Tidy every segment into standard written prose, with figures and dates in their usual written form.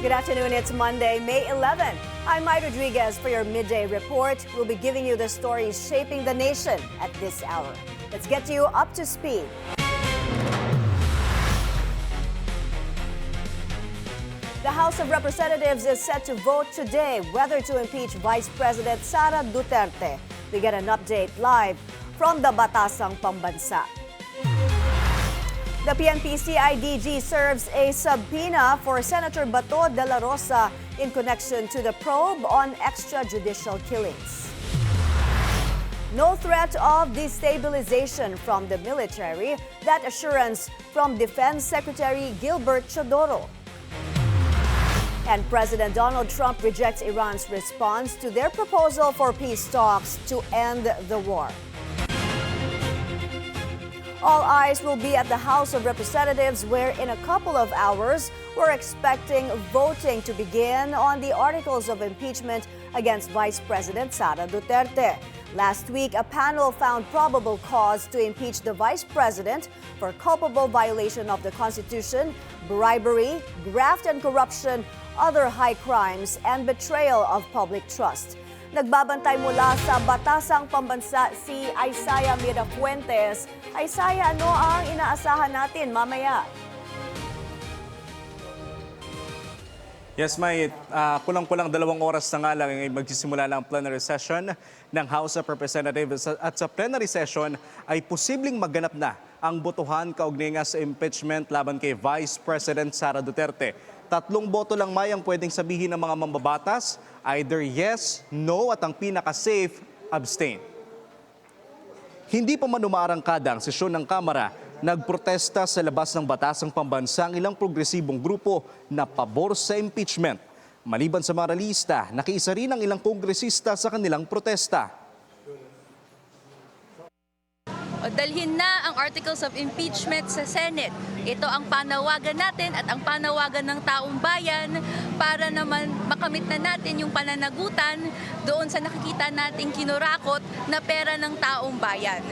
Good afternoon, it's Monday, May 11. I'm Mai Rodriguez for your Midday Report. We'll be giving you the stories shaping the nation at this hour. Let's get you up to speed. The House of Representatives is set to vote today whether to impeach Vice President Sara Duterte. We get an update live from the Batasan Pambansa. The PNP-CIDG serves a subpoena for Senator Bato dela Rosa in connection to the probe on extrajudicial killings. No threat of destabilization from the military, that assurance from Defense Secretary Gilbert Teodoro. And President Donald Trump rejects Iran's response to their proposal for peace talks to end the war. All eyes will be at the House of Representatives, where in a couple of hours, we're expecting voting to begin on the articles of impeachment against Vice President Sara Duterte. Last week, a panel found probable cause to impeach the Vice President for culpable violation of the Constitution, bribery, graft and corruption, other high crimes, and betrayal of public trust. Nagbabantay mula sa Batasan Pambansa si Isaiah Mirafuentes. Isaiah, ano ang inaasahan natin mamaya? Yes, May, kulang-kulang 2 oras na nga lang ay magsisimula na ang plenary session ng House of Representatives. At sa plenary session ay posibleng magganap na ang botohan kaugnay nga sa impeachment laban kay Vice President Sara Duterte. 3 boto lang, May, ang pwedeng sabihin ng mga mambabatas, either yes, no, at ang pinaka-safe, abstain. Hindi pa man umaarangkada ang sesyon ng Kamara, nagprotesta sa labas ng Batasan Pambansa ang ilang progresibong grupo na pabor sa impeachment. Maliban sa mga ralista, nakiisa rin ang ilang kongresista sa kanilang protesta. Dalhin na ang articles of impeachment sa Senate. Ito ang panawagan natin at ang panawagan ng taong bayan para naman makamit na natin yung pananagutan doon sa nakikita nating kinurakot na pera ng taong bayan.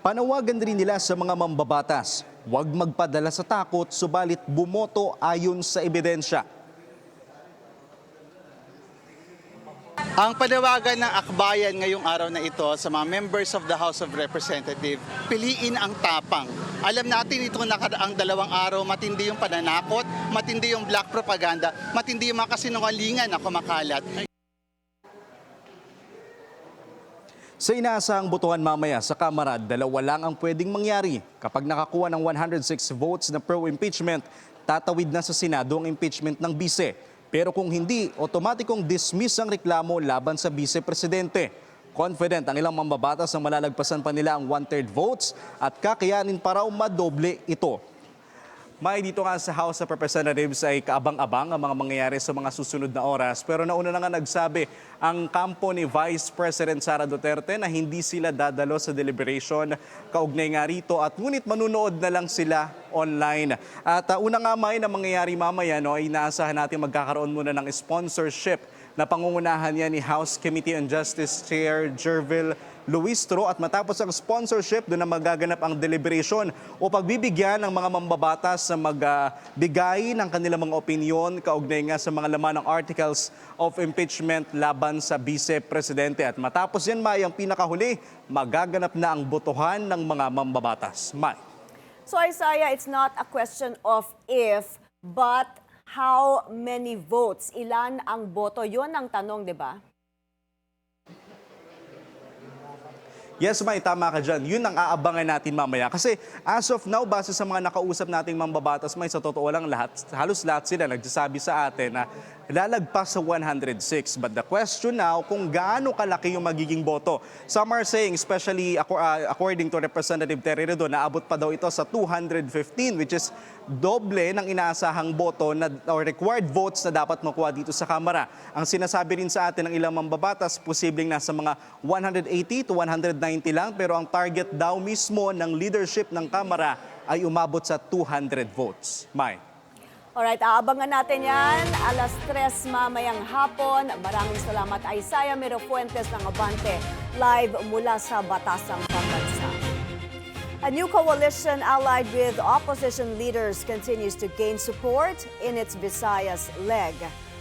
Panawagan rin nila sa mga mambabatas, huwag magpadala sa takot, subalit bumoto ayon sa ebidensya. Ang panawagan ng akbayan ngayong araw na ito sa mga members of the House of Representatives, piliin ang tapang. Alam natin itong nakaraang 2 araw, matindi yung pananakot, matindi yung black propaganda, matindi yung mga kasinungalingan na kumakalat. Sa inaasahang botohan mamaya sa Kamara, 2 lang ang pwedeng mangyari. Kapag nakakuha ng 106 votes na pro-impeachment, tatawid na sa Senado ang impeachment ng bise. Pero kung hindi, otomatikong dismiss ang reklamo laban sa vice-presidente. Confident ang ilang mambabatas na malalagpasan pa nila ang 1/3 votes at kakayanin pa raw madoble ito. May dito nga sa House of Representatives ay kaabang-abang ang mga mangyayari sa mga susunod na oras. Pero nauna na nga nagsabi ang kampo ni Vice President Sara Duterte na hindi sila dadalo sa deliberation kaugnay nga rito at ngunit manunood na lang sila online. At una nga, May, na mangyayari mamaya, no, ay inaasahan natin magkakaroon muna ng sponsorship na pangungunahan niya ni House Committee on Justice Chair Jervil Luistro, at matapos ang sponsorship, doon na magaganap ang deliberation o pagbibigyan ng mga mambabatas na magbigay ng kanilang mga opinyon kaugnay nga sa mga laman ng articles of impeachment laban sa vice-presidente. At matapos yan, May, ang pinakahuli, magaganap na ang botohan ng mga mambabatas. May. So Isaiah, it's not a question of if, but how many votes? Ilan ang boto? Yun ang tanong, di ba? Yes, May, tama ka dyan. Yun ang aabangan natin mamaya. Kasi as of now, base sa mga nakausap nating mambabatas, May, sa totoo lang halos lahat sila nagsasabi sa atin na lalagpas sa 106. But the question now, kung gaano kalaki yung magiging boto. Some are saying, especially according to Representative Terry Redo, naabot pa daw ito sa 215, which is doble ng inaasahang boto na, or required votes na dapat makuha dito sa Kamara. Ang sinasabi rin sa atin ng ilang mambabatas, posibleng nasa mga 180 to 190 lang, pero ang target daw mismo ng leadership ng Kamara ay umabot sa 200 votes. May. Alright, aabangan natin yan. 3:00 mamayang hapon. Maraming salamat, Isaiah Mirafuentes ng Abante, live mula sa Batasan Pambansa. A new coalition allied with opposition leaders continues to gain support in its Visayas leg.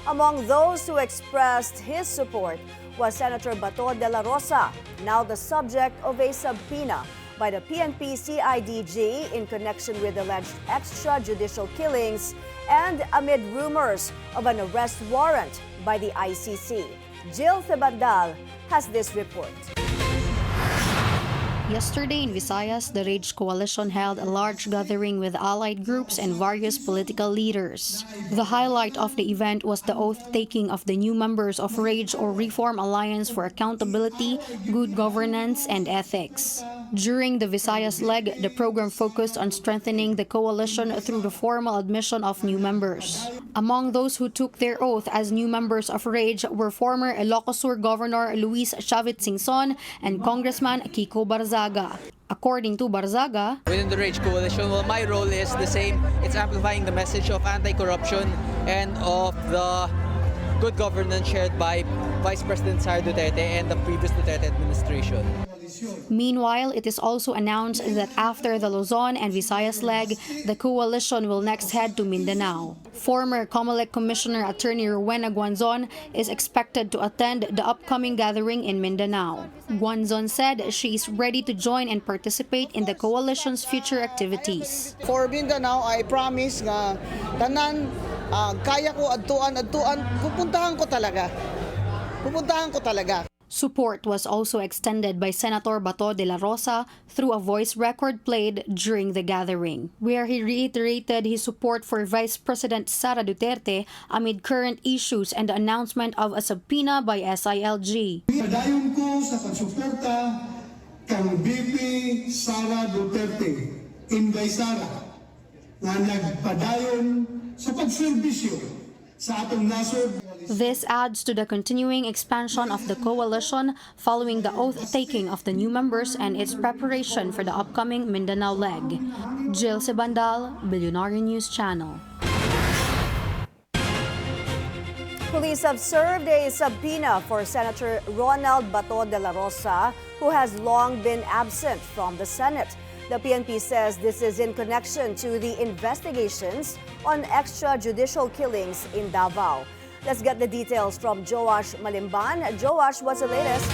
Among those who expressed his support was Senator Bato de la Rosa, now the subject of a subpoena by the PNP-CIDG in connection with alleged extrajudicial killings and amid rumors of an arrest warrant by the ICC. Jill Thebandal has this report. Yesterday in Visayas, the Rage Coalition held a large gathering with allied groups and various political leaders. The highlight of the event was the oath-taking of the new members of Rage or Reform Alliance for Accountability, Good Governance, and Ethics. During the Visayas leg, the program focused on strengthening the coalition through the formal admission of new members. Among those who took their oath as new members of Rage were former Ilocos Sur Governor Luis Chavit Singson and Congressman Kiko Barzaga. According to Barzaga, within the Rage Coalition, well, my role is the same. It's amplifying the message of anti-corruption and of the good governance shared by Vice President Sara Duterte and the previous Duterte administration. Meanwhile, it is also announced that after the Luzon and Visayas leg, the coalition will next head to Mindanao. Former COMELEC Commissioner Attorney Rowena Guanzon is expected to attend the upcoming gathering in Mindanao. Guanzon said she is ready to join and participate in the coalition's future activities. For Mindanao, I promise nga tanan kaya ko adtuan pupuntahan ko talaga. Support was also extended by Senator Bato de la Rosa through a voice record played during the gathering, where he reiterated his support for Vice President Sara Duterte amid current issues and the announcement of a subpoena by SILG. Padayon ko sa pagsuporta kang VP Sara Duterte, Inday Sara, na nagpadayon sa pagserbisyo sa atong nasod. This adds to the continuing expansion of the coalition following the oath-taking of the new members and its preparation for the upcoming Mindanao leg. Jill Thebandal, Bilyonaryo News Channel. Police have served a subpoena for Senator Ronald Bato de la Rosa, who has long been absent from the Senate. The PNP says this is in connection to the investigations on extrajudicial killings in Davao. Let's get the details from Joash Malimban. Joash, what's the latest?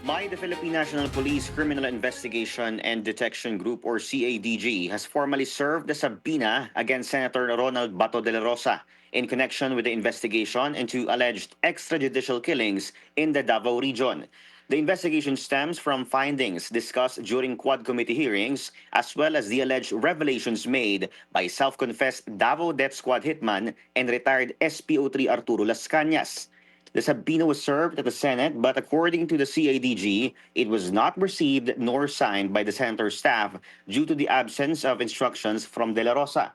The Philippine National Police Criminal Investigation and Detection Group, or CIDG, has formally served a subpoena against Senator Ronald Bato de la Rosa in connection with the investigation into alleged extrajudicial killings in the Davao region. The investigation stems from findings discussed during Quad Committee hearings, as well as the alleged revelations made by self-confessed Davao Death Squad hitman and retired SPO3 Arturo Las Cañas. The subpoena was served at the Senate, but according to the CIDG, it was not received nor signed by the senator's staff due to the absence of instructions from De La Rosa.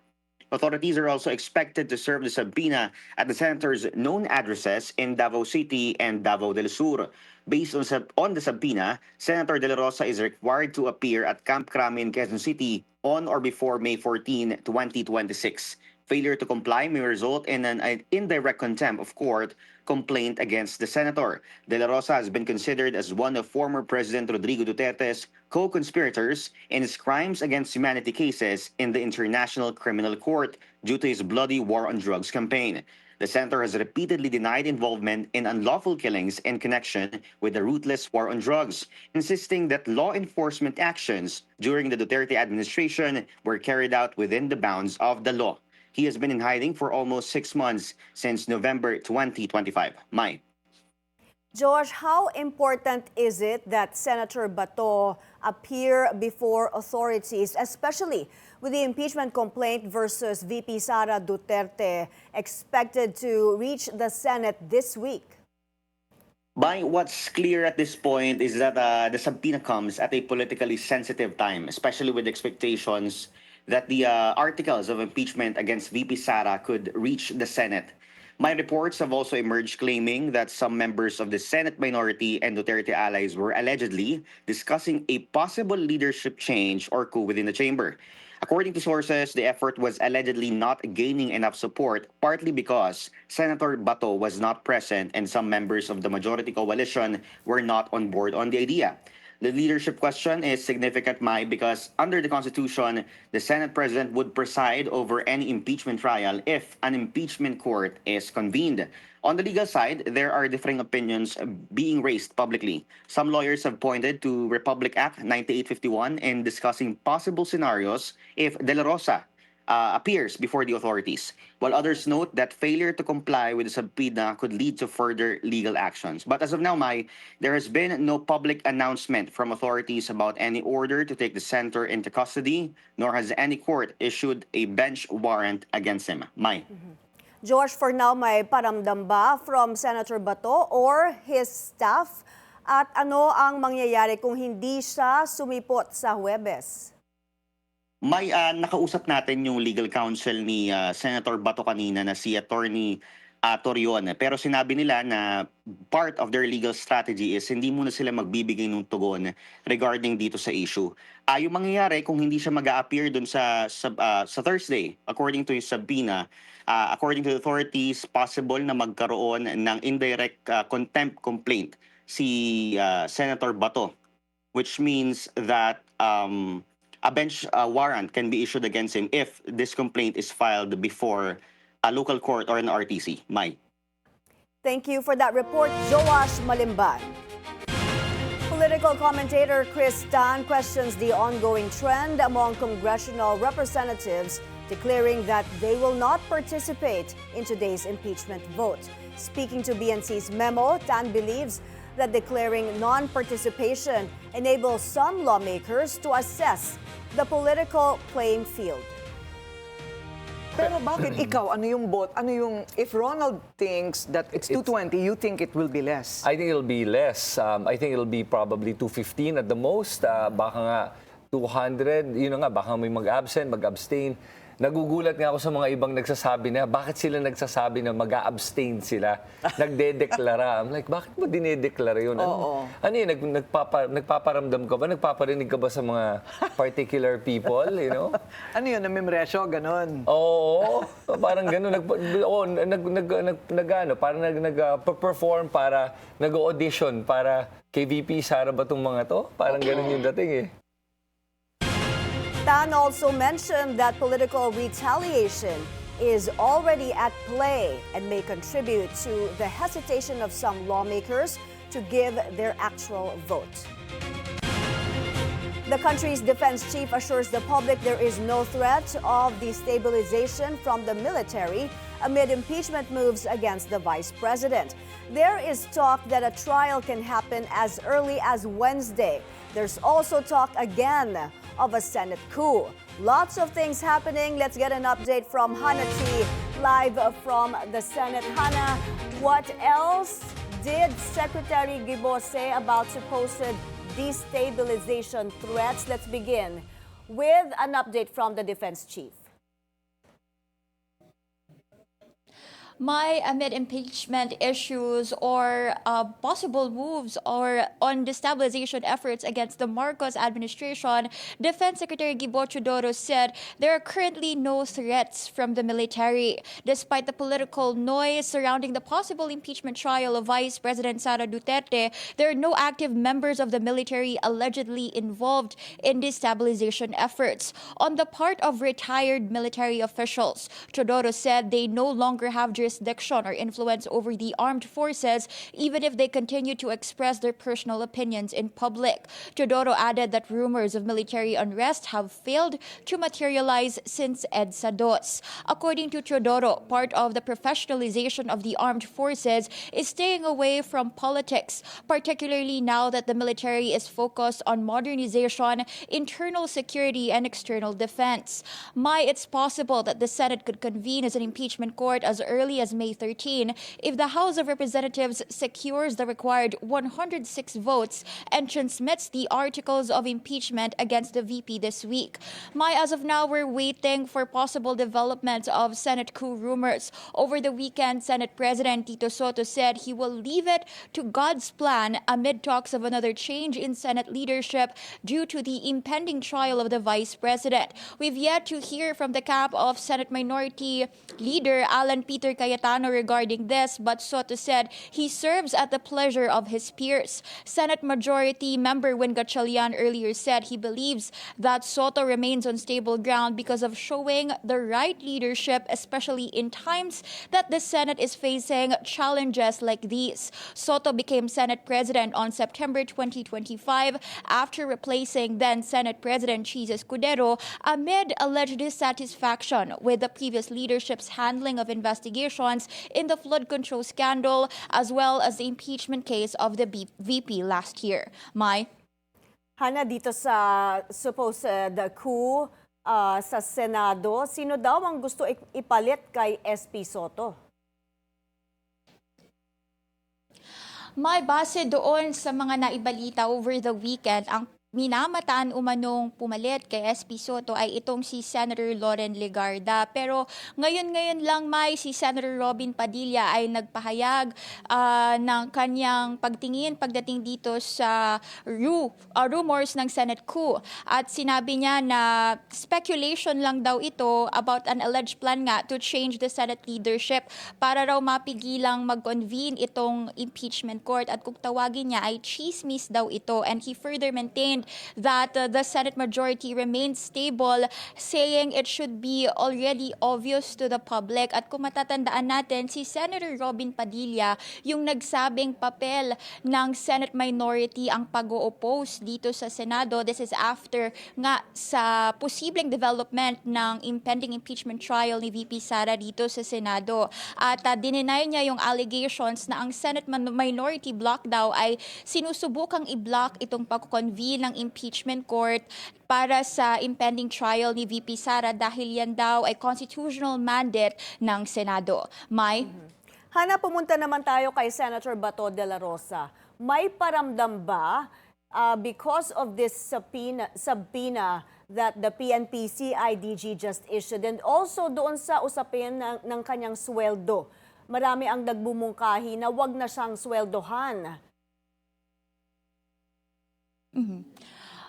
Authorities are also expected to serve the subpoena at the senator's known addresses in Davao City and Davao del Sur. Based on the subpoena, Senator De La Rosa is required to appear at Camp Crame in Quezon City on or before May 14, 2026. Failure to comply may result in an indirect contempt of court complaint against the senator. De La Rosa has been considered as one of former President Rodrigo Duterte's co-conspirators in his crimes against humanity cases in the International Criminal Court due to his bloody war on drugs campaign. The senator has repeatedly denied involvement in unlawful killings in connection with the ruthless war on drugs, insisting that law enforcement actions during the Duterte administration were carried out within the bounds of the law. He has been in hiding for almost 6 months since November 2025. Mai. Josh, how important is it that Senator Bato appear before authorities, especially with the impeachment complaint versus VP Sara Duterte expected to reach the Senate this week? What's clear at this point is that the subpoena comes at a politically sensitive time, especially with expectations that the articles of impeachment against VP Sara could reach the Senate. My reports have also emerged claiming that some members of the Senate minority and Duterte allies were allegedly discussing a possible leadership change or coup within the chamber. According to sources, the effort was allegedly not gaining enough support, partly because Senator Bato was not present and some members of the majority coalition were not on board on the idea. The leadership question is significant, Mai, because under the Constitution, the Senate President would preside over any impeachment trial if an impeachment court is convened. On the legal side, there are differing opinions being raised publicly. Some lawyers have pointed to Republic Act 9851 in discussing possible scenarios if De La Rosa appears before the authorities, while others note that failure to comply with the subpoena could lead to further legal actions. But as of now, Mai, there has been no public announcement from authorities about any order to take the senator into custody, nor has any court issued a bench warrant against him. Mai. George, for now, may paramdam ba from Senator Bato or his staff? At ano ang mangyayari kung hindi siya sumipot sa Huwebes? May nakausap natin yung legal counsel ni Senator Bato kanina na si Attorney Torion. Pero sinabi nila na part of their legal strategy is hindi muna sila magbibigay ng tugon regarding dito sa issue. Yung mangyayari kung hindi siya mag-a-appear dun sa Thursday, according to yung subpoena, according to the authorities, possible na magkaroon ng indirect contempt complaint si Senator Bato, which means that a bench warrant can be issued against him if this complaint is filed before a local court or an RTC. Mai. Thank you for that report, Joash Malimban. Political commentator Chris Tan questions the ongoing trend among congressional representatives declaring that they will not participate in today's impeachment vote. Speaking to BNC's memo, Tan believes that declaring non-participation enables some lawmakers to assess the political playing field. Pero bakit ikaw, ano yung vote? Ano yung, if Ronald thinks that it's 220, you think it will be less? I think it'll be less. I think it'll be probably 215 at the most. Baka nga 200, yun nga, baka may mag-absent, mag-abstain. Nagugulat nga ako sa mga ibang nagsasabi na, bakit sila nagsasabi na mag-a-abstain sila? Nagdedeklara. I'm like, bakit mo dinedeklara yun? Ano yun? Nagpaparamdam ka ba? Nagpaparinig ka ba sa mga particular people? You know? Ano yun? Namimresyo? Ganon? Oo. Parang gano'n. Parang nag-perform para nag-audition para kay VP Sara Batong mga to. Parang gano'n yung dating eh. Tan also mentioned that political retaliation is already at play and may contribute to the hesitation of some lawmakers to give their actual vote. The country's defense chief assures the public there is no threat of destabilization from the military amid impeachment moves against the vice president. There is talk that a trial can happen as early as Wednesday. There's also talk again of a Senate coup. Lots of things happening. Let's get an update from Hannah T. live from the Senate. Hannah, what else did Secretary Gibo say about supposed destabilization threats? Let's begin with an update from the defense chief. Amid impeachment issues or possible moves or on destabilization efforts against the Marcos administration, Defense Secretary Gilbert Teodoro said there are currently no threats from the military. Despite the political noise surrounding the possible impeachment trial of Vice President Sara Duterte, there are no active members of the military allegedly involved in destabilization efforts. On the part of retired military officials, Teodoro said they no longer have jurisdiction or influence over the armed forces, even if they continue to express their personal opinions in public. Teodoro added that rumors of military unrest have failed to materialize since EDSA DOS. According to Teodoro, part of the professionalization of the armed forces is staying away from politics, particularly now that the military is focused on modernization, internal security, and external defense. It's possible that the Senate could convene as an impeachment court as early as May 13 if the House of Representatives secures the required 106 votes and transmits the articles of impeachment against the VP this week. As of now, we're waiting for possible developments of Senate coup rumors. Over the weekend, Senate President Tito Soto said he will leave it to God's plan amid talks of another change in Senate leadership due to the impending trial of the Vice President. We've yet to hear from the camp of Senate Minority Leader Alan Peter Cayetano regarding this, but Soto said he serves at the pleasure of his peers. Senate Majority Member Win Gatchalian earlier said he believes that Soto remains on stable ground because of showing the right leadership, especially in times that the Senate is facing challenges like these. Soto became Senate President on September 2025 after replacing then Senate President Cheese Escudero amid alleged dissatisfaction with the previous leadership's handling of investigations in the flood control scandal as well as the impeachment case of the VP last year. Mai? Hana, dito sa supposed coup sa Senado, sino daw ang gusto ipalit kay SP Soto? May base doon sa mga naibalita over the weekend, ang minamataan umanong pumalit kay SP Soto ay itong si Senator Loren Legarda. Pero ngayon lang si Senator Robin Padilla ay nagpahayag ng kanyang pagtingin pagdating dito sa rumors ng Senate coup. At sinabi niya na speculation lang daw ito about an alleged plan nga to change the Senate leadership para raw mapigilang mag-convene itong impeachment court. At kung tawagin niya ay chismis daw ito. And he further maintained that the Senate majority remains stable, saying it should be already obvious to the public. At kung matatandaan natin, si Senator Robin Padilla yung nagsabing papel ng Senate minority ang pag-o-oppose dito sa Senado. This is after nga sa posibleng development ng impending impeachment trial ni VP Sara dito sa Senado. At dininay niya yung allegations na ang Senate minority block daw ay sinusubukang i-block itong pag-convene ng impeachment court para sa impending trial ni VP Sara dahil yan daw ay constitutional mandate ng Senado. Mai? Hana, pumunta naman tayo kay Senator Bato de la Rosa. May paramdam ba because of this subpoena that the PNP-CIDG just issued and also doon sa usapin ng kanyang sweldo? Marami ang nagbumungkahi na wag na siyang sweldohan.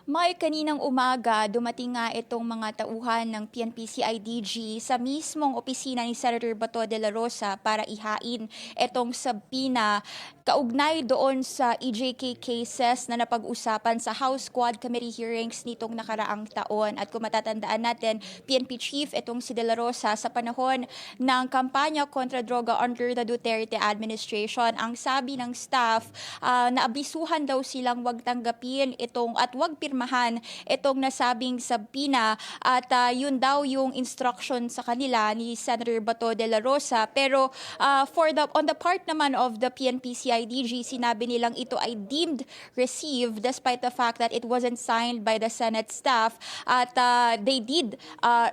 May kaninang umaga, dumating nga itong mga tauhan ng PNP-CIDG sa mismong opisina ni Senator Bato de la Rosa para ihain itong subpoena kaugnay doon sa EJK cases na napag-usapan sa House Quad Committee hearings nitong nakaraang taon. At kung matatandaan natin, PNP Chief itong si de la Rosa sa panahon ng kampanya kontra droga under the Duterte administration, ang sabi ng staff, naabisuhan daw silang wag tanggapin itong at wag pirmahan itong nasabing subpoena at yun daw yung instruction sa kanila ni Senator Bato de la Rosa. Pero on the part naman of the PNP-CIDG, sinabi nilang ito ay deemed received despite the fact that it wasn't signed by the Senate staff. At they did,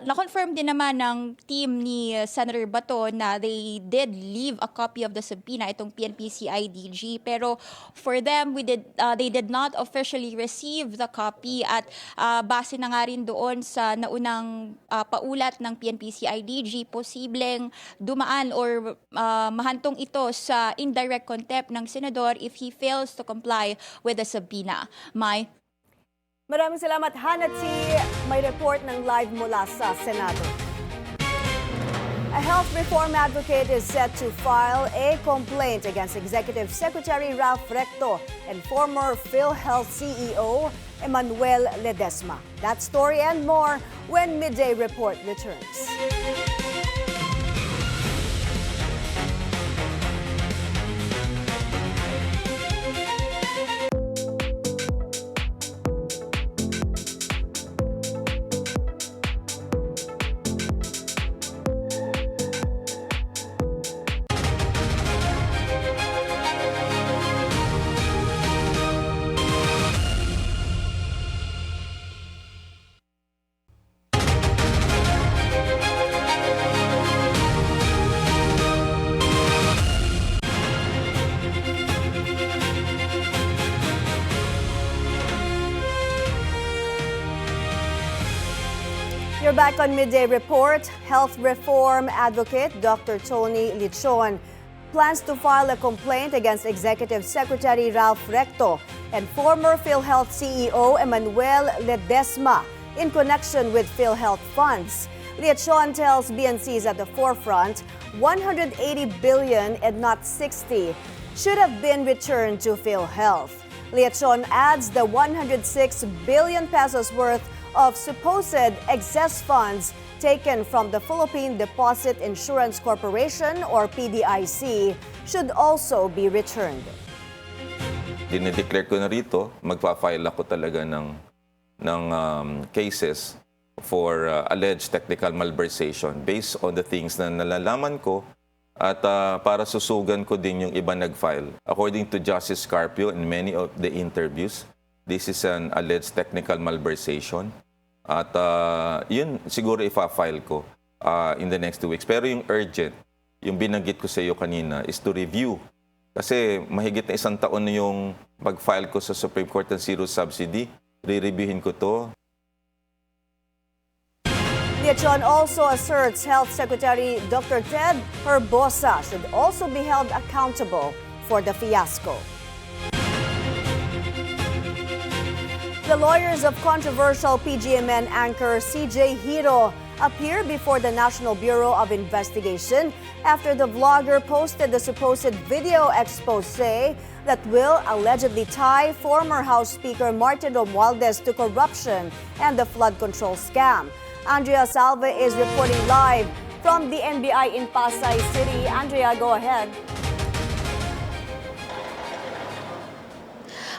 na-confirm din naman ng team ni Senator Bato na they did leave a copy of the subpoena, itong PNP-CIDG. Pero for them, they did not officially receive the copy at base na nga rin doon sa naunang paulat ng PNP-CIDG, posibleng dumaan or mahantong ito sa indirect contempt ng senador if he fails to comply with the subpoena. Mai? Maraming salamat, Hanatsi. May report ng live mula sa Senado. A health reform advocate is set to file a complaint against Executive Secretary Ralph Recto and former PhilHealth CEO Emmanuel Ledesma. That story and more when Midday Report returns. You're back on Midday Report. Health reform advocate Dr. Tony Lichon plans to file a complaint against Executive Secretary Ralph Recto and former PhilHealth CEO Emmanuel Ledesma in connection with PhilHealth funds. Leachon tells BNC's at the forefront, 180 billion and not 60 should have been returned to PhilHealth. Leachon adds the 106 billion pesos worth of supposed excess funds taken from the Philippine Deposit Insurance Corporation or PDIC should also be returned. Dinideclare ko na rito, magpa-file ako talaga ng cases for alleged technical malversation based on the things na nalalaman ko at para susugan ko din yung iba nag-file. According to Justice Carpio in many of the interviews, this is an alleged technical malversation. At yun siguro ipa-file ko in the next 2 weeks. Pero yung urgent, yung binanggit ko sa iyo kanina is to review. Kasi mahigit na 1 taon na yung mag-file ko sa Supreme Court ng zero subsidy. Re-reviewin ko to. Leachon also asserts Health Secretary Dr. Ted Rosa should also be held accountable for the fiasco. The lawyers of controversial PGMN anchor CJ Hiro appear before the National Bureau of Investigation after the vlogger posted the supposed video expose that will allegedly tie former House Speaker Martin Romualdez to corruption and the flood control scam. Andrea Salve is reporting live from the NBI in Pasay City. Andrea, go ahead.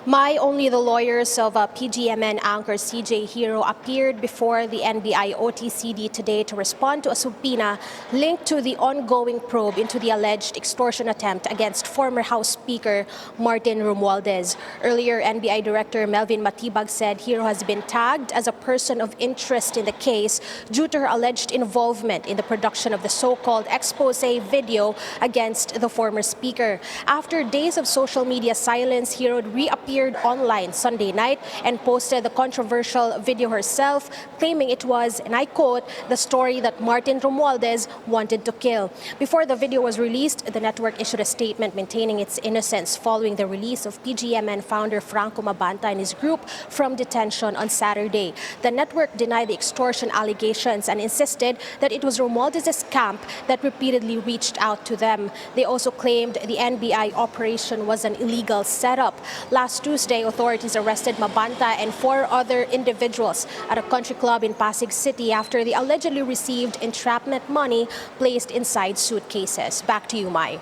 Only the lawyers of PGMN anchor CJ Hiro appeared before the NBI OTCD today to respond to a subpoena linked to the ongoing probe into the alleged extortion attempt against former House Speaker Martin Romualdez. Earlier, NBI Director Melvin Matibag said Hiro has been tagged as a person of interest in the case due to her alleged involvement in the production of the so-called expose video against the former speaker. After days of social media silence, Hiro reappeared online Sunday night and posted the controversial video herself, claiming it was, and I quote, the story that Martin Romualdez wanted to kill. Before the video was released, the network issued a statement maintaining its innocence following the release of PGMN founder Franco Mabanta and his group from detention on Saturday. The network denied the extortion allegations and insisted that it was Romualdez's camp that repeatedly reached out to them. They also claimed the NBI operation was an illegal setup. Last Tuesday, authorities arrested Mabanta and 4 other individuals at a country club in Pasig City after they allegedly received entrapment money placed inside suitcases. Back to you, Mai.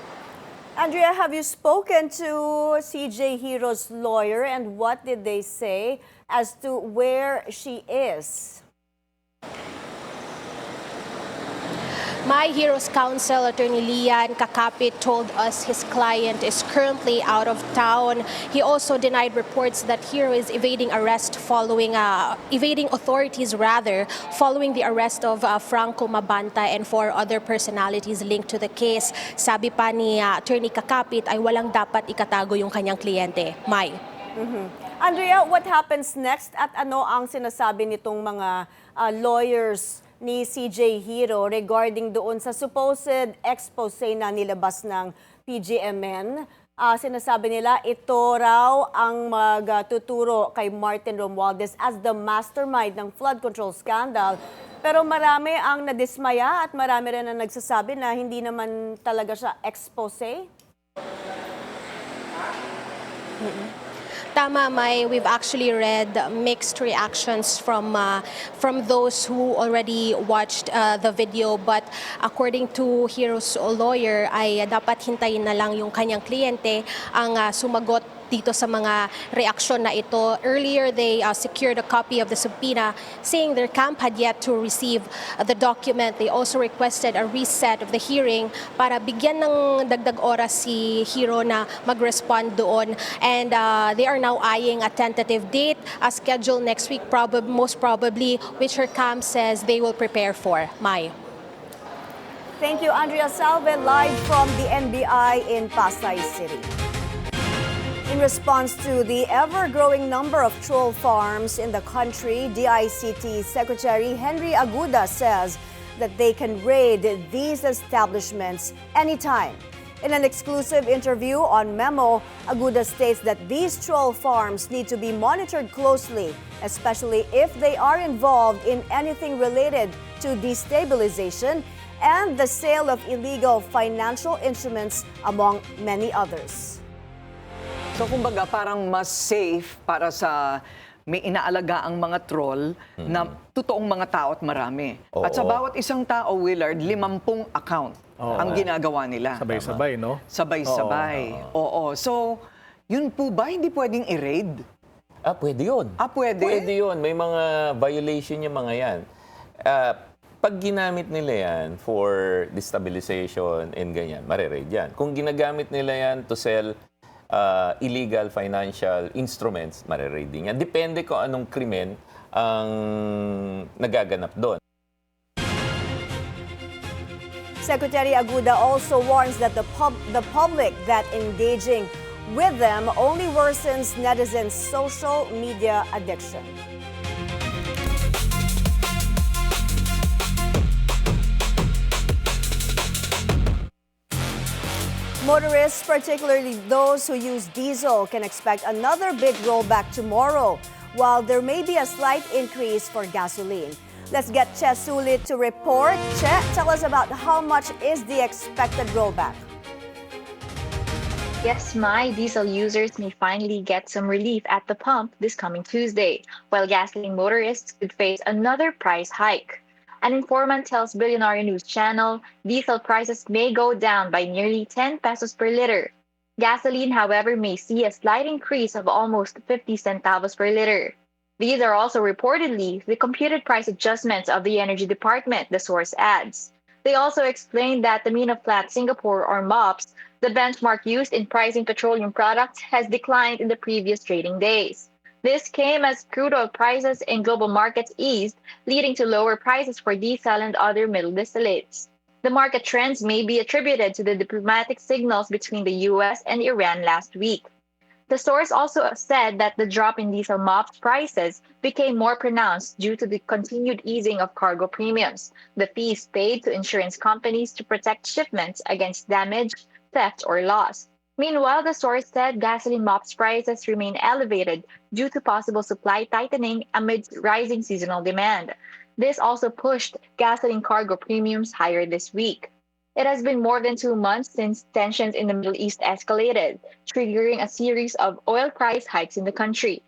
Andrea, have you spoken to CJ Hiro's lawyer and what did they say as to where she is? My Hero's counsel, Attorney Lian Kakapit, told us his client is currently out of town. He also denied reports that Hero is evading authorities following the arrest of Franco Mabanta and 4 other personalities linked to the case. Sabi pa ni Attorney Kakapit ay walang dapat ikatago yung kanyang kliyente. Mai. Andrea, what happens next at ano ang sinasabi nitong mga lawyers ni CJ Hiro regarding doon sa supposed expose na nilabas ng PGMN? Sinasabi nila ito raw ang magtuturo kay Martin Romualdez as the mastermind ng flood control scandal. Pero marami ang nadismaya at marami rin ang nagsasabi na hindi naman talaga siya expose. Tama, Mai. We've actually read mixed reactions from those who already watched the video. But according to Hero's lawyer, ay dapat hintayin na lang yung kanyang kliyente ang sumagot dito sa mga reaksyon na ito. Earlier, they secured a copy of the subpoena saying their camp had yet to receive the document. They also requested a reset of the hearing para bigyan ng dagdag oras si Hiro na mag-respond doon. And they are now eyeing a tentative date, scheduled next week, most probably, which her camp says they will prepare for. Mai. Thank you, Andrea Salve, live from the NBI in Pasay City. In response to the ever-growing number of troll farms in the country, DICT Secretary Henry Aguda says that they can raid these establishments anytime. In an exclusive interview on Memo, Aguda states that these troll farms need to be monitored closely, especially if they are involved in anything related to destabilization and the sale of illegal financial instruments, among many others. So kumbaga parang mas safe para sa may inaalaga ang mga troll na totoong mga tao at marami. At sa bawat isang tao, Willard, 50 account ang ginagawa nila. Sabay-sabay, no? Sabay-sabay. Oo. So, yun po ba hindi pwedeng i-raid? Pwede yun. Pwede? Pwede yun. May mga violation yung mga yan. Pag ginamit nila yan for destabilization and ganyan, mariraid yan. Kung ginagamit nila yan to sell illegal financial instruments, mariraid din yan. Depende kung anong krimen ang nagaganap doon. Secretary Aguda also warns that the public that engaging with them only worsens netizens' social media addiction. Motorists, particularly those who use diesel, can expect another big rollback tomorrow, while there may be a slight increase for gasoline. Let's get Che Sulit to report. Che, tell us about how much is the expected rollback. Yes, Mai, diesel users may finally get some relief at the pump this coming Tuesday, while gasoline motorists could face another price hike. An informant tells Bilyonaryo News Channel diesel prices may go down by nearly 10 pesos per liter. Gasoline, however, may see a slight increase of almost 50 centavos per liter. These are also reportedly the computed price adjustments of the Energy Department, the source adds. They also explained that the mean of flat Singapore, or MOPS, the benchmark used in pricing petroleum products, has declined in the previous trading days. This came as crude oil prices in global markets eased, leading to lower prices for diesel and other middle distillates. The market trends may be attributed to the diplomatic signals between the U.S. and Iran last week. The source also said that the drop in diesel MOPS prices became more pronounced due to the continued easing of cargo premiums, the fees paid to insurance companies to protect shipments against damage, theft, or loss. Meanwhile, the source said gasoline MOPS prices remain elevated due to possible supply tightening amidst rising seasonal demand. This also pushed gasoline cargo premiums higher this week. It has been more than 2 months since tensions in the Middle East escalated, triggering a series of oil price hikes in the country.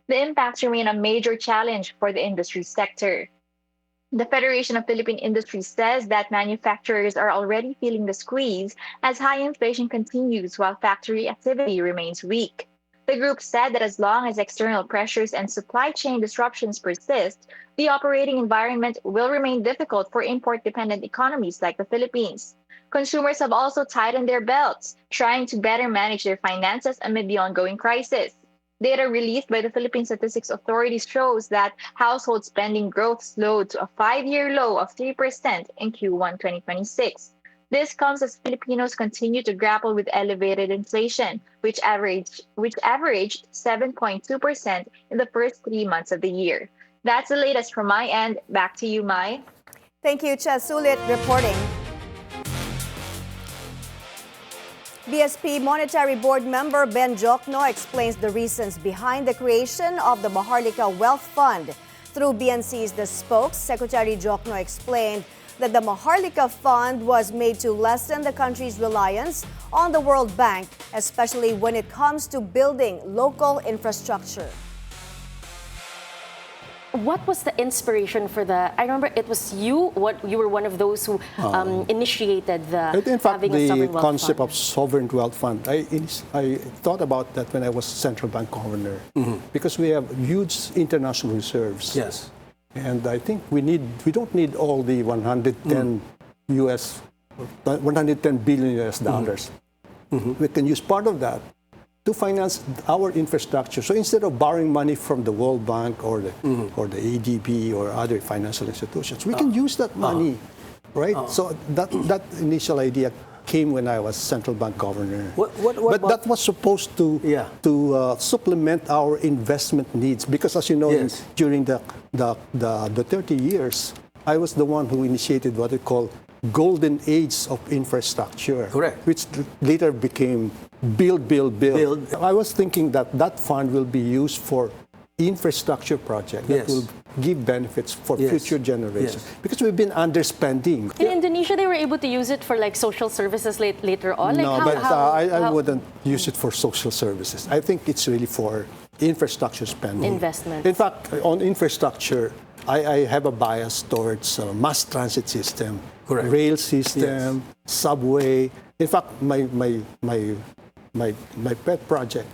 The impacts remain a major challenge for the industry sector. The Federation of Philippine Industries says that manufacturers are already feeling the squeeze as high inflation continues while factory activity remains weak. The group said that as long as external pressures and supply chain disruptions persist, the operating environment will remain difficult for import-dependent economies like the Philippines. Consumers have also tightened their belts, trying to better manage their finances amid the ongoing crisis. Data released by the Philippine Statistics Authority shows that household spending growth slowed to a 5-year low of 3% in Q1 2026. This comes as Filipinos continue to grapple with elevated inflation, which averaged 7.2% in the first 3 months of the year. That's the latest from my end. Back to you, Mai. Thank you, Che Sulit, reporting. BSP Monetary Board member Ben Jokno explains the reasons behind the creation of the Maharlika Wealth Fund. Through BNC's The Spokes, Secretary Jokno explained that the Maharlika Fund was made to lessen the country's reliance on the World Bank, especially when it comes to building local infrastructure. What was the inspiration for the? I remember it was you. You were one of those who initiated the in fact, having a sovereign the wealth concept fund. of sovereign wealth fund. I thought about that when I was central bank governor, because we have huge international reserves. Yes, and I think we don't need all the 110 billion US dollars. We can use part of that to finance our infrastructure. So instead of borrowing money from the World Bank or the ADB or other financial institutions, we can use that money, right? So that initial idea came when I was central bank governor. But that was supposed to supplement our investment needs, because as you know, during the 30 years, I was the one who initiated what we call golden age of infrastructure, correct, which later became build. I was thinking that fund will be used for infrastructure project that will give benefits for future generations. Because we've been underspending. In Indonesia, they were able to use it for like social services later on. No, like I wouldn't use it for social services. I think it's really for infrastructure spending. Investment. In fact, on infrastructure, I have a bias towards mass transit system, rail system, subway. In fact, my pet project,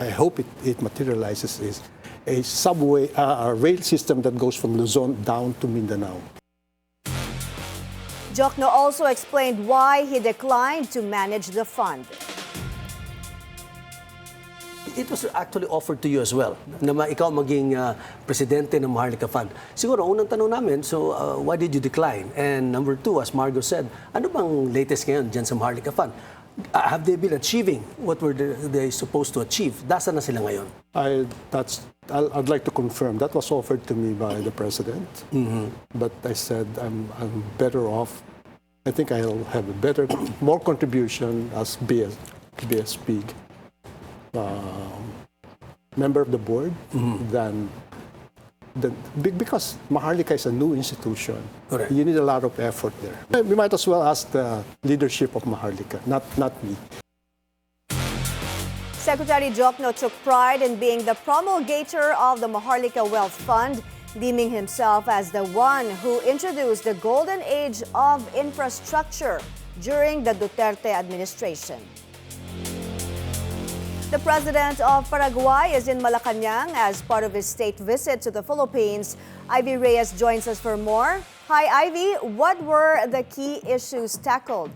I hope it materializes, is a subway, a rail system that goes from Luzon down to Mindanao. Jokno also explained why he declined to manage the fund. It was actually offered to you as well, na ikaw maging presidente ng Maharlika Fund. Siguro, unang tanong namin, so why did you decline? And number two, as Margo said, ano bang latest ngayon dyan sa Maharlika Fund? Have they been achieving what were they supposed to achieve? Dasa na sila ngayon? I'd like to confirm that was offered to me by the president, but I said I'm better off. I think I'll have a more contribution as BSP. Member of the board because Maharlika is a new institution. Correct. You need a lot of effort there. We might as well ask the leadership of Maharlika, not me. Secretary Jokno took pride in being the promulgator of the Maharlika Wealth Fund, deeming himself as the one who introduced the golden age of infrastructure during the Duterte administration. The president of Paraguay is in Malacanang as part of his state visit to the Philippines. Ivy Reyes joins us for more. Hi, Ivy. What were the key issues tackled?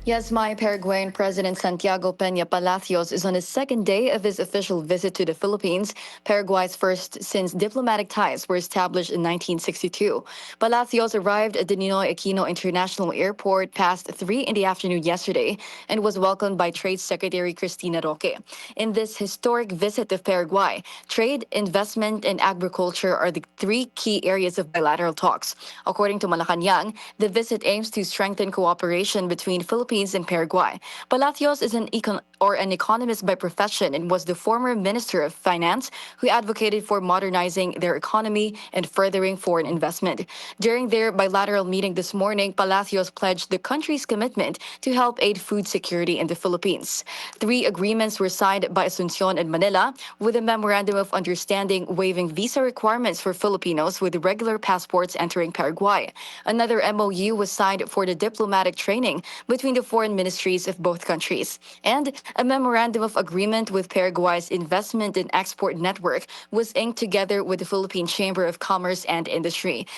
Yes, my Paraguayan President Santiago Peña Palacios is on his second day of his official visit to the Philippines, Paraguay's first since diplomatic ties were established in 1962. Palacios arrived at the Ninoy Aquino International Airport past 3 in the afternoon yesterday and was welcomed by Trade Secretary Cristina Roque. In this historic visit of Paraguay, trade, investment, and agriculture are the three key areas of bilateral talks. According to Malacanang, the visit aims to strengthen cooperation between Philippines and Paraguay. Palacios is an economist by profession and was the former Minister of Finance who advocated for modernizing their economy and furthering foreign investment. During their bilateral meeting this morning, Palacios pledged the country's commitment to help aid food security in the Philippines. 3 agreements were signed by Asuncion and Manila, with a memorandum of understanding waiving visa requirements for Filipinos with regular passports entering Paraguay. Another MOU was signed for the diplomatic training between the foreign ministries of both countries. And a memorandum of agreement with Paraguay's investment and export network was inked together with the Philippine Chamber of Commerce and Industry.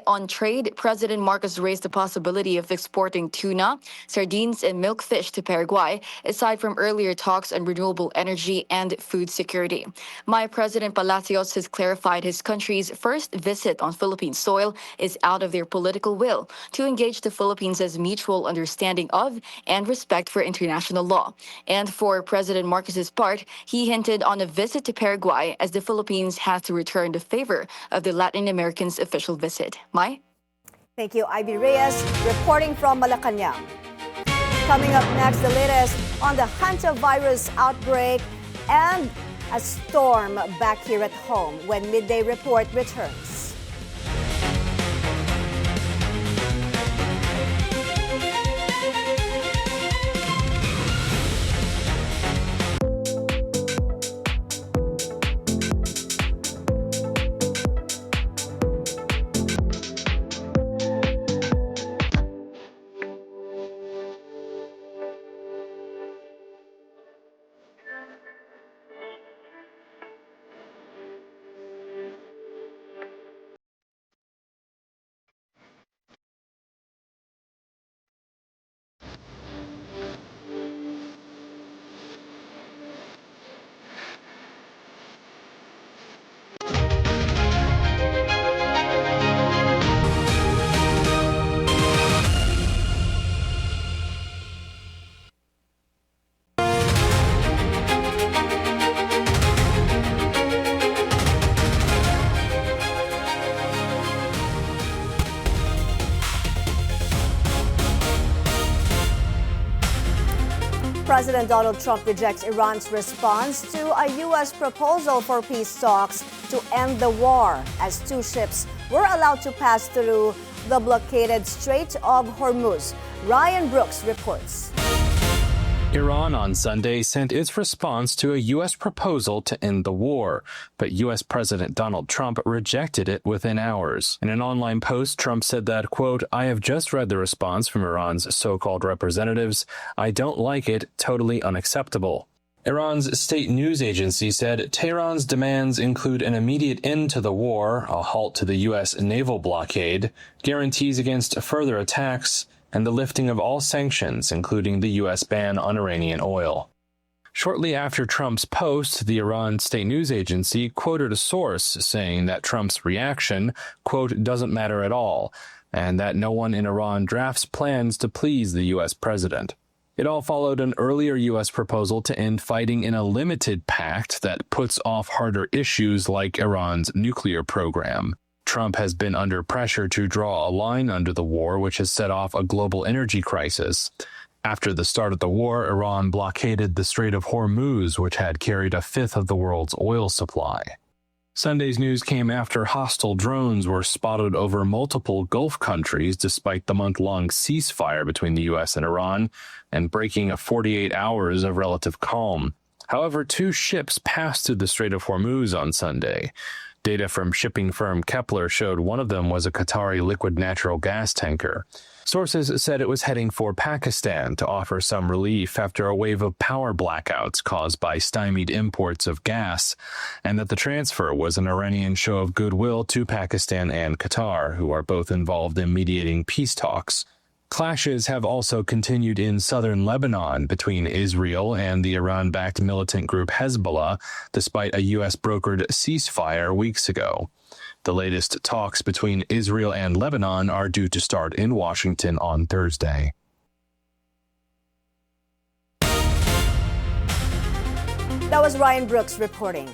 On trade, President Marcos raised the possibility of exporting tuna, sardines, and milk fish to Paraguay, aside from earlier talks on renewable energy and food security. President Palacios has clarified his country's first visit on Philippine soil is out of their political will to engage the Philippines as mutual understanding of and respect for international law. And for President Marcos's part, he hinted on a visit to Paraguay as the Philippines has to return the favor of the Latin Americans' official visit. Mai? Thank you, Ivy Reyes, reporting from Malacanang. Coming up next, the latest on the hantavirus outbreak and a storm back here at home when Midday Report returns. President Donald Trump rejects Iran's response to a U.S. proposal for peace talks to end the war as two ships were allowed to pass through the blockaded Strait of Hormuz. Ryan Brooks reports. Iran on Sunday sent its response to a U.S. proposal to end the war, but U.S. President Donald Trump rejected it within hours. In an online post, Trump said that, quote, "I have just read the response from Iran's so-called representatives. I don't like it, totally unacceptable." Iran's state news agency said Tehran's demands include an immediate end to the war, a halt to the U.S. naval blockade, guarantees against further attacks, and the lifting of all sanctions, including the U.S. ban on Iranian oil. Shortly after Trump's post, the Iran state news agency quoted a source saying that Trump's reaction, quote, "doesn't matter at all," and that no one in Iran drafts plans to please the U.S. president. It all followed an earlier U.S. proposal to end fighting in a limited pact that puts off harder issues like Iran's nuclear program. Trump has been under pressure to draw a line under the war, which has set off a global energy crisis. After the start of the war, Iran blockaded the Strait of Hormuz, which had carried a fifth of the world's oil supply. Sunday's news came after hostile drones were spotted over multiple Gulf countries despite the month-long ceasefire between the U.S. and Iran and breaking 48 hours of relative calm. However, two ships passed through the Strait of Hormuz on Sunday. Data from shipping firm Kepler showed one of them was a Qatari liquid natural gas tanker. Sources said it was heading for Pakistan to offer some relief after a wave of power blackouts caused by stymied imports of gas, and that the transfer was an Iranian show of goodwill to Pakistan and Qatar, who are both involved in mediating peace talks. Clashes have also continued in southern Lebanon between Israel and the Iran-backed militant group Hezbollah, despite a U.S.-brokered ceasefire weeks ago. The latest talks between Israel and Lebanon are due to start in Washington on Thursday. That was Ryan Brooks reporting.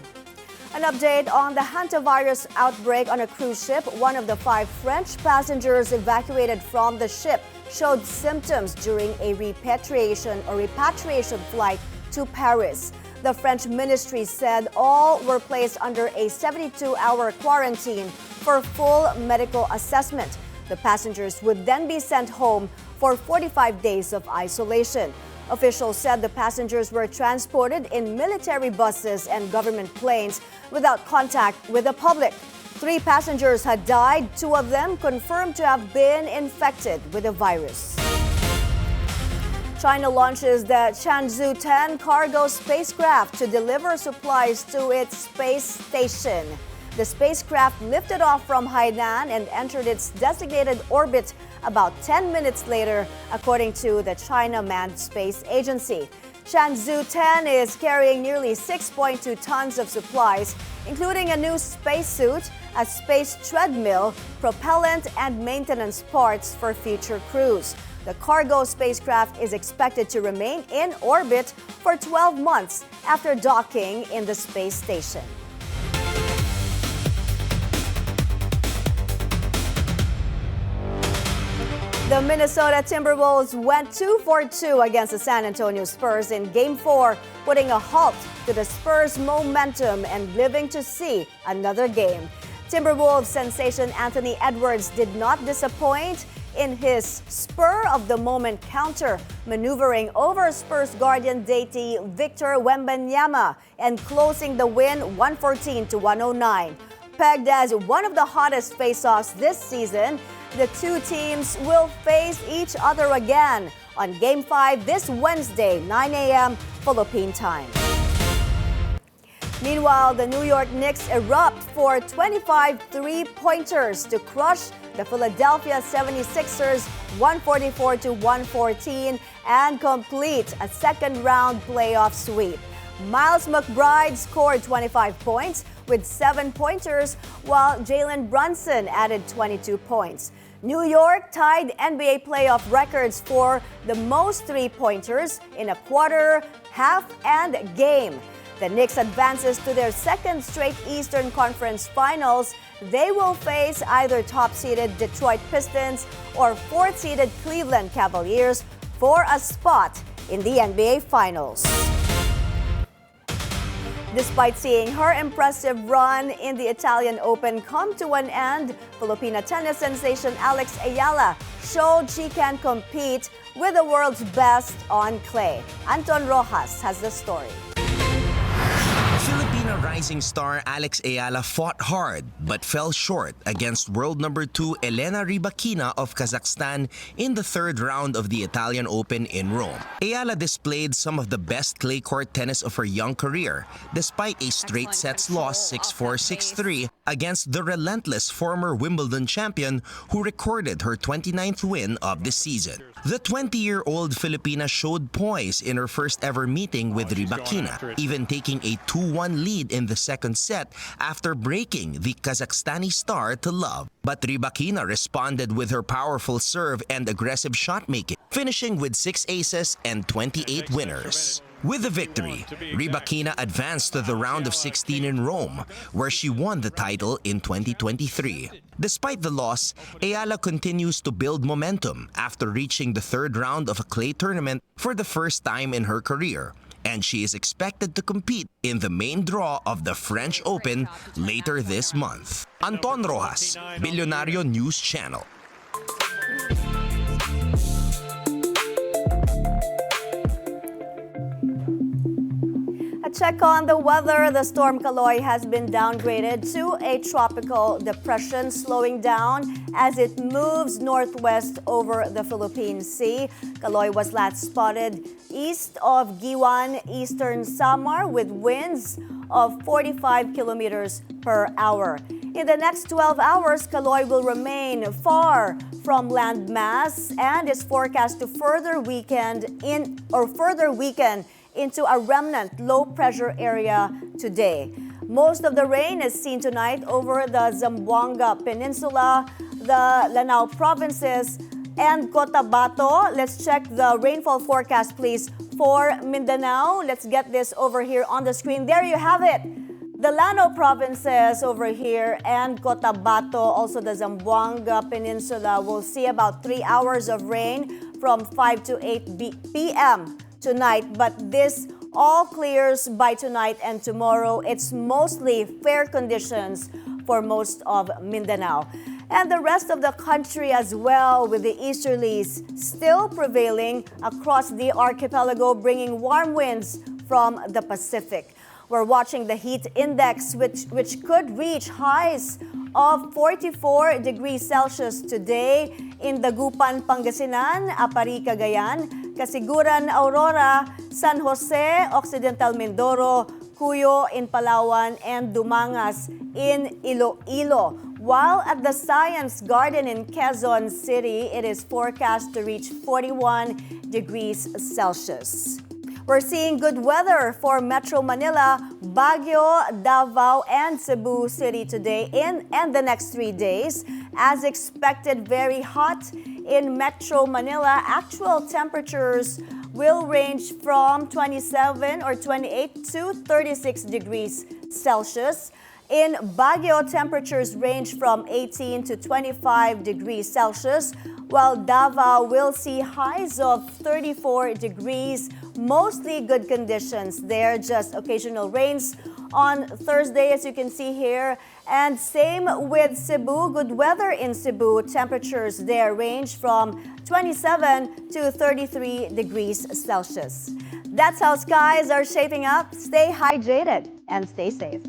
An update on the hantavirus outbreak on a cruise ship. One of the 5 French passengers evacuated from the ship showed symptoms during a repatriation flight to Paris. The French ministry said all were placed under a 72-hour quarantine for full medical assessment. The passengers would then be sent home for 45 days of isolation. Officials said the passengers were transported in military buses and government planes without contact with the public. 3 passengers had died, 2 of them confirmed to have been infected with the virus. China launches the Changzhou 10 cargo spacecraft to deliver supplies to its space station. The spacecraft lifted off from Hainan and entered its designated orbit about 10 minutes later, according to the China Manned Space Agency. Changzhou 10 is carrying nearly 6.2 tons of supplies, including a new spacesuit, a space treadmill, propellant, and maintenance parts for future crews. The cargo spacecraft is expected to remain in orbit for 12 months after docking in the space station. The Minnesota Timberwolves went 2-for-2 against the San Antonio Spurs in Game 4, putting a halt to the Spurs' momentum and living to see another game. Timberwolves sensation Anthony Edwards did not disappoint in his spur-of-the-moment counter, maneuvering over Spurs guardian deity Victor Wembanyama and closing the win 114-109. Pegged as one of the hottest face-offs this season, the two teams will face each other again on Game 5 this Wednesday, 9 a.m. Philippine time. Meanwhile, the New York Knicks erupt for 25 three-pointers to crush the Philadelphia 76ers 144-114 and complete a second-round playoff sweep. Miles McBride scored 25 points with 7 pointers, while Jalen Brunson added 22 points. New York tied NBA playoff records for the most three-pointers in a quarter, half, and game. The Knicks advances to their second straight Eastern Conference Finals. They will face either top-seeded Detroit Pistons or fourth-seeded Cleveland Cavaliers for a spot in the NBA Finals. Despite seeing her impressive run in the Italian Open come to an end, Filipina tennis sensation Alex Ayala showed she can compete with the world's best on clay. Anton Rojas has the story. Filipina rising star Alex Ayala fought hard but fell short against world number 2 Elena Rybakina of Kazakhstan in the third round of the Italian Open in Rome. Ayala displayed some of the best clay court tennis of her young career despite a straight sets loss 6-4, 6-3 against the relentless former Wimbledon champion who recorded her 29th win of the season. The 20-year-old Filipina showed poise in her first ever meeting with Rybakina, even taking a 2-1 lead in the second set after breaking the Kazakhstani star to love. But Rybakina responded with her powerful serve and aggressive shot making, finishing with 6 aces and 28 winners. With the victory, Rybakina advanced to the round of 16 in Rome, where she won the title in 2023. Despite the loss, Ayala continues to build momentum after reaching the third round of a clay tournament for the first time in her career, and she is expected to compete in the main draw of the French Open later this month. Anton Rojas, Bilyonaryo News Channel. Check on the weather. The storm Kaloy has been downgraded to a tropical depression, slowing down as it moves northwest over the Philippine Sea. Kaloy was last spotted east of Giwan, eastern Samar, with winds of 45 kilometers per hour. In the next 12 hours, Kaloy will remain far from landmass and is forecast to further weaken into a remnant low-pressure area today. Most of the rain is seen tonight over the Zamboanga Peninsula, the Lanao provinces, and Cotabato. Let's check the rainfall forecast, please, for Mindanao. Let's get this over here on the screen. There you have it. The Lanao provinces over here and Cotabato, also the Zamboanga Peninsula, will see about 3 hours of rain from 5 to 8 p.m. tonight, but this all clears by tonight and tomorrow. It's mostly fair conditions for most of Mindanao. And the rest of the country as well, with the easterlies still prevailing across the archipelago, bringing warm winds from the Pacific. We're watching the heat index, which could reach highs of 44 degrees Celsius today in Dagupan, Pangasinan, Apari, Cagayan, Casiguran, Aurora, San Jose, Occidental Mindoro, Cuyo in Palawan, and Dumangas in Iloilo. While at the Science Garden in Quezon City, it is forecast to reach 41 degrees Celsius. We're seeing good weather for Metro Manila, Baguio, Davao, and Cebu City today and the next 3 days. As expected, very hot in Metro Manila. Actual temperatures will range from 27 or 28 to 36 degrees Celsius. In Baguio, temperatures range from 18 to 25 degrees Celsius, while Davao will see highs of 34 degrees. Mostly good conditions there, just occasional rains on Thursday, as you can see here. And same with Cebu, good weather in Cebu. Temperatures there range from 27 to 33 degrees Celsius. That's how skies are shaping up. Stay hydrated and stay safe.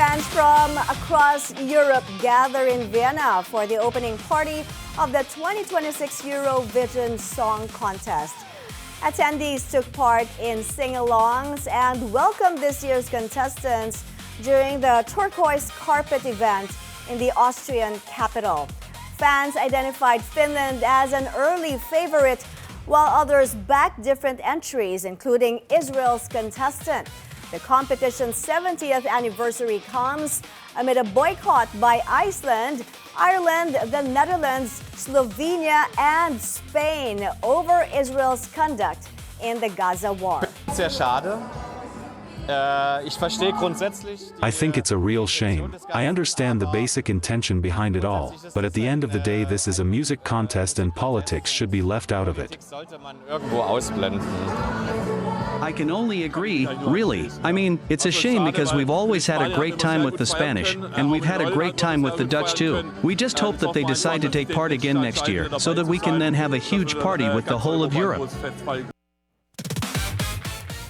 Fans from across Europe gather in Vienna for the opening party of the 2026 Eurovision Song Contest. Attendees took part in sing-alongs and welcomed this year's contestants during the turquoise carpet event in the Austrian capital. Fans identified Finland as an early favorite, while others backed different entries, including Israel's contestant. The competition's 70th anniversary comes amid a boycott by Iceland, Ireland, the Netherlands, Slovenia, and Spain over Israel's conduct in the Gaza war. Sehr schade. Ich verstehe grundsätzlich. I think it's a real shame. I understand the basic intention behind it all, but at the end of the day, this is a music contest and politics should be left out of it. Sollte man irgendwo ausblenden. I can only agree, really. I mean, it's a shame because we've always had a great time with the Spanish, and we've had a great time with the Dutch too. We just hope that they decide to take part again next year, so that we can then have a huge party with the whole of Europe.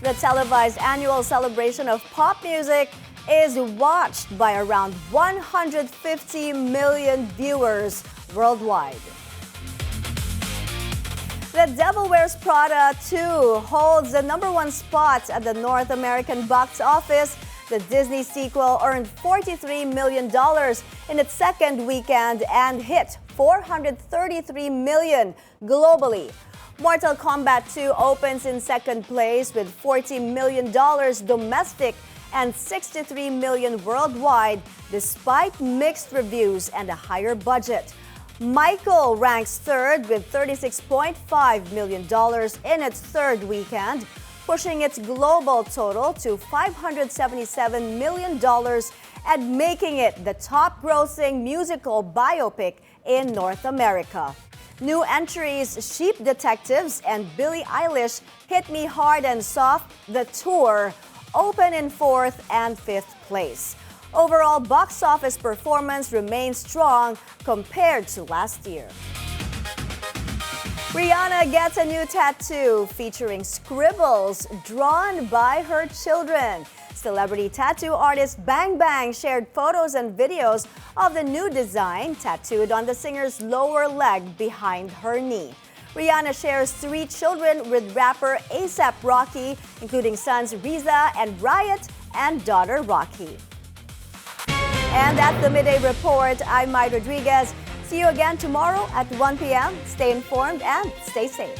The televised annual celebration of pop music is watched by around 150 million viewers worldwide. The Devil Wears Prada 2 holds the #1 spot at the North American box office. The Disney sequel earned $43 million in its second weekend and hit $433 million globally. Mortal Kombat 2 opens in second place with $40 million domestic and $63 million worldwide, despite mixed reviews and a higher budget. Michael ranks third with $36.5 million in its third weekend, pushing its global total to $577 million and making it the top-grossing musical biopic in North America. New entries Sheep Detectives and Billie Eilish Hit Me Hard and Soft, the tour, open in 4th and 5th place. Overall box office performance remains strong compared to last year. Rihanna gets a new tattoo featuring scribbles drawn by her children. Celebrity tattoo artist Bang Bang shared photos and videos of the new design tattooed on the singer's lower leg behind her knee. Rihanna shares 3 children with rapper A$AP Rocky, including sons Riza and Riot and daughter Rocky. And that's the Midday Report. I'm Mai Rodriguez. See you again tomorrow at 1 p.m. Stay informed and stay safe.